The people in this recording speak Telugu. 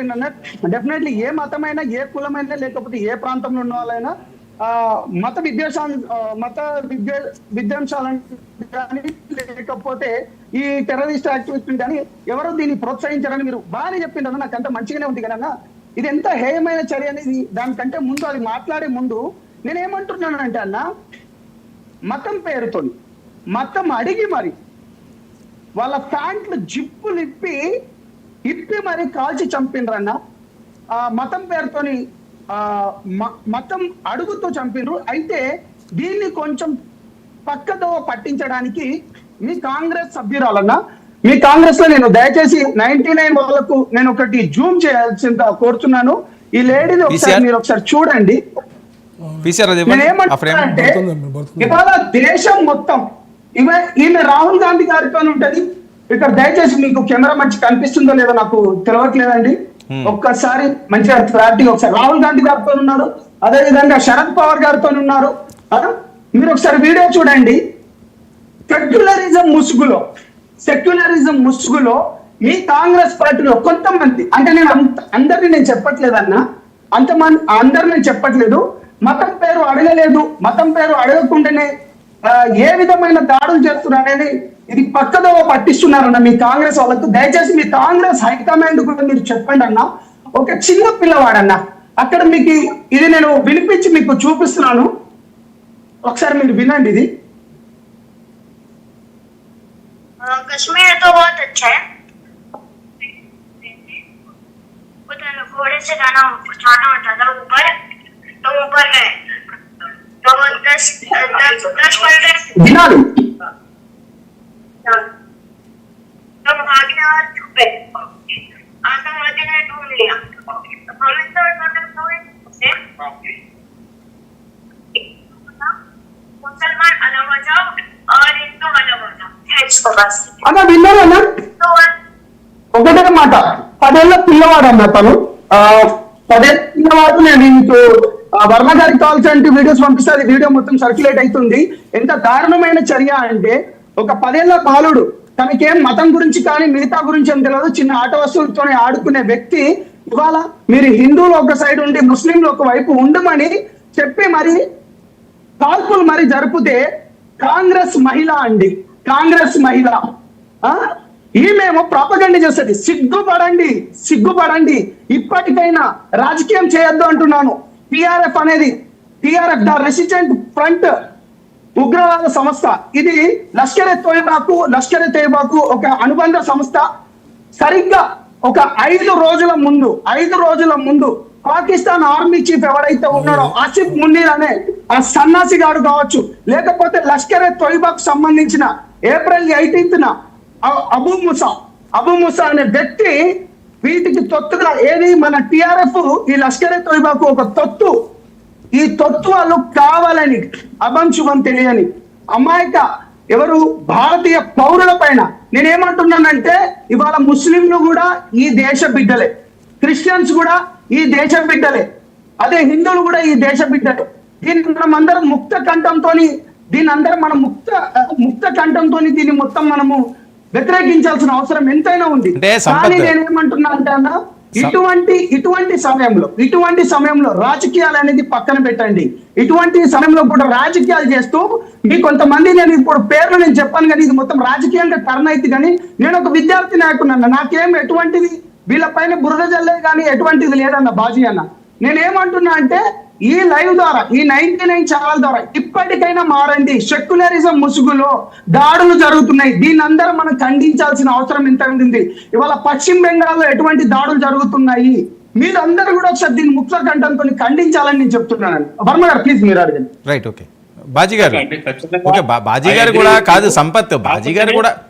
చెప్పిండన్న డెఫినెట్లీ ఏ మతమైనా ఏ కులమైనా లేకపోతే ఏ ప్రాంతంలో ఉన్న వాళ్ళైనా మత విద్వేషాలను కానీ లేకపోతే ఈ టెర్రరిస్ట్ యాక్టివిస్ట్ కానీ ఎవరు దీన్ని ప్రోత్సహించారని మీరు బాగానే చెప్పిండన్న నాకు అంత మంచిగానే ఉంది కదా ఇది ఎంత హేయమైన చర్య అనేది దానికంటే ముందు అది మాట్లాడే ముందు నేనేమంటున్నానంటే అన్న మతం పేరుతో మతం అడిగి మరి వాళ్ళ ప్యాంట్లు జిప్పులు ఇప్పి మరి కాల్చి చంపిండ్రన్న మతం పేరుతోని మతం అడుగుతూ చంపిండ్రు. అయితే దీన్ని కొంచెం పక్కదో పట్టించడానికి మీ కాంగ్రెస్ సభ్యురాలన్నా మీ కాంగ్రెస్ లో నేను దయచేసి 99 వాళ్ళకు నేను ఒకటి జూమ్ చేయాల్సిందిగా కోరుతున్నాను. ఈ లేడీని ఒకసారి మీరు ఒకసారి చూడండి. నేనేమంటున్నానంటే ఇవాళ దేశం మొత్తం ఈమె రాహుల్ గాంధీ గారితో ఉంటది. ఇక్కడ దయచేసి మీకు కెమెరా మంచి కనిపిస్తుందో లేదో నాకు తెలియట్లేదండి. ఒక్కసారి మంచిగా క్లారిటీ ఒకసారి రాహుల్ గాంధీ గారితో ఉన్నారు, అదే విధంగా శరద్ పవార్ గారితో ఉన్నారు. మీరు ఒకసారి వీడియో చూడండి. సెక్యులరిజం ముసుగులో మీ కాంగ్రెస్ పార్టీలో కొంతమంది, అంటే నేను అందరినీ నేను చెప్పట్లేదన్నా, అందరినీ నేను చెప్పట్లేదు. మతం పేరు అడగలేదు, మతం పేరు అడగకుండానే ఏ విధమైన దాడులు చేస్తున్నారు అనేది ఇది పక్కదో పట్టిస్తున్నారన్న మీ కాంగ్రెస్ వాళ్ళకు. దయచేసి మీ కాంగ్రెస్ హైకమాండ్ కూడా మీరు చెప్పండి అన్న. ఒక చిన్న పిల్లవాడన్న అక్కడ మీకు ఇది నేను వినిపించి మీకు చూపిస్తున్నాను, ఒకసారి మీరు వినండి. ఇది कश्मीर तो बहुत अच्छा है, उधर घोड़े से जाना होता था ऊपर, तो ऊपर गए तो 10-15 दिनालू तो भागे और छुपे, आतंकवादी ने ढूंढ लिया हमें तो मुसलमान अलग हो जाओ और हिंदू अलग हो जाओ అన్న విన్నారన్నా ఒకటే మాట. 10 ఏళ్ల పిల్లవాడు అన్న తను 10 ఏళ్ల పిల్లవాడు. నేను మీకు వర్మ గారికి కావాల్సిన వీడియోస్ పంపిస్తే అది వీడియో మొత్తం సర్క్యులేట్ అవుతుంది. ఎంత దారుణమైన చర్య అంటే ఒక 10 ఏళ్ల బాలుడు, తనకేం మతం గురించి కానీ మిగతా గురించి ఏం తెలియదు, చిన్న ఆట వస్తువులతో ఆడుకునే వ్యక్తి ఇవాళ మీరు హిందువులు ఒక సైడ్ ఉండి ముస్లింలు ఒక వైపు ఉండమని చెప్పి మరి కాల్పులు మరి జరిపితే కాంగ్రెస్ మహిళ ఈమెమో ప్రాపగండ చేస్తుంది. సిగ్గుపడండి. ఇప్పటికైనా రాజకీయం చేయొద్దు అంటున్నాను. టిఆర్ఎఫ్ అనేది ద రెసిస్టెంట్ ఫ్రంట్ ఉగ్రవాద సంస్థ. ఇది లష్కర్ ఎ తోయిబాకు ఒక అనుబంధ సంస్థ. సరిగ్గా ఒక 5 రోజుల ముందు పాకిస్తాన్ ఆర్మీ చీఫ్ ఎవరైతే ఉన్నాడో ఆసిఫ్ మున్నీర్ అనే ఆ సన్నాసి గాడు కావచ్చు, లేకపోతే లష్కర్ ఎ తోయిబాకు సంబంధించిన ఏప్రిల్ 18న అబు ముసా అనే వ్యక్తి వీటికి తొత్తుగా ఏది మన టిఆర్ఎఫ్ ఈ లష్కర్ ఎ తోయిబాకు ఒక తొత్తు. ఈ తొత్తు వాళ్ళు కావాలని అభంశుభం తెలియని అమాయక ఎవరు భారతీయ పౌరుల పైన నేనేమంటున్నానంటే ఇవాళ ముస్లింలు కూడా ఈ దేశ బిడ్డలే, క్రిస్టియన్స్ కూడా ఈ దేశ బిడ్డలే, అదే హిందువులు కూడా ఈ దేశ బిడ్డలే. దీన్ని మనం అందరం ముక్త కంఠంతో దీన్ని మొత్తం మనము వ్యతిరేకించాల్సిన అవసరం ఎంతైనా ఉంది. కానీ నేనేమంటున్నా అంటే అన్న ఇటువంటి సమయంలో రాజకీయాలు అనేది పక్కన పెట్టండి. ఇటువంటి సమయంలో కూడా రాజకీయాలు చేస్తూ మీ కొంతమంది, నేను ఇప్పుడు పేర్లు నేను చెప్పాను కానీ ఇది మొత్తం రాజకీయంగా టర్న్ అయితే, కానీ నేను ఒక విద్యార్థి నాయకున్నా, నాకేం ఎటువంటిది వీళ్ళపైన బురద జల్లే కానీ ఎటువంటిది లేదన్న బాజీ అన్న. నేనేమంటున్నా అంటే ఈ లైవ్ ద్వారా ఈ 99 ఛానల్ ద్వారా ఇప్పటికైనా మారండి. సెక్యులరిజం ముసుగులో దాడులు జరుగుతున్నాయి, దీన్ని అందరూ మనం ఖండించాల్సిన అవసరం ఎంత ఉంది. ఇవాళ పశ్చిమ బెంగాల్లో ఎటువంటి దాడులు జరుగుతున్నాయి, మీరందరూ కూడా ఒకసారి దీన్ని ముక్త కంఠంతో ఖండించాలని నేను చెప్తున్నాను. వర్మ గారు ప్లీజ్ మీరు అడగండి. రైట్, ఓకే బాజీ గారు కూడా కాదు సంపత్, బాజీ గారు కూడా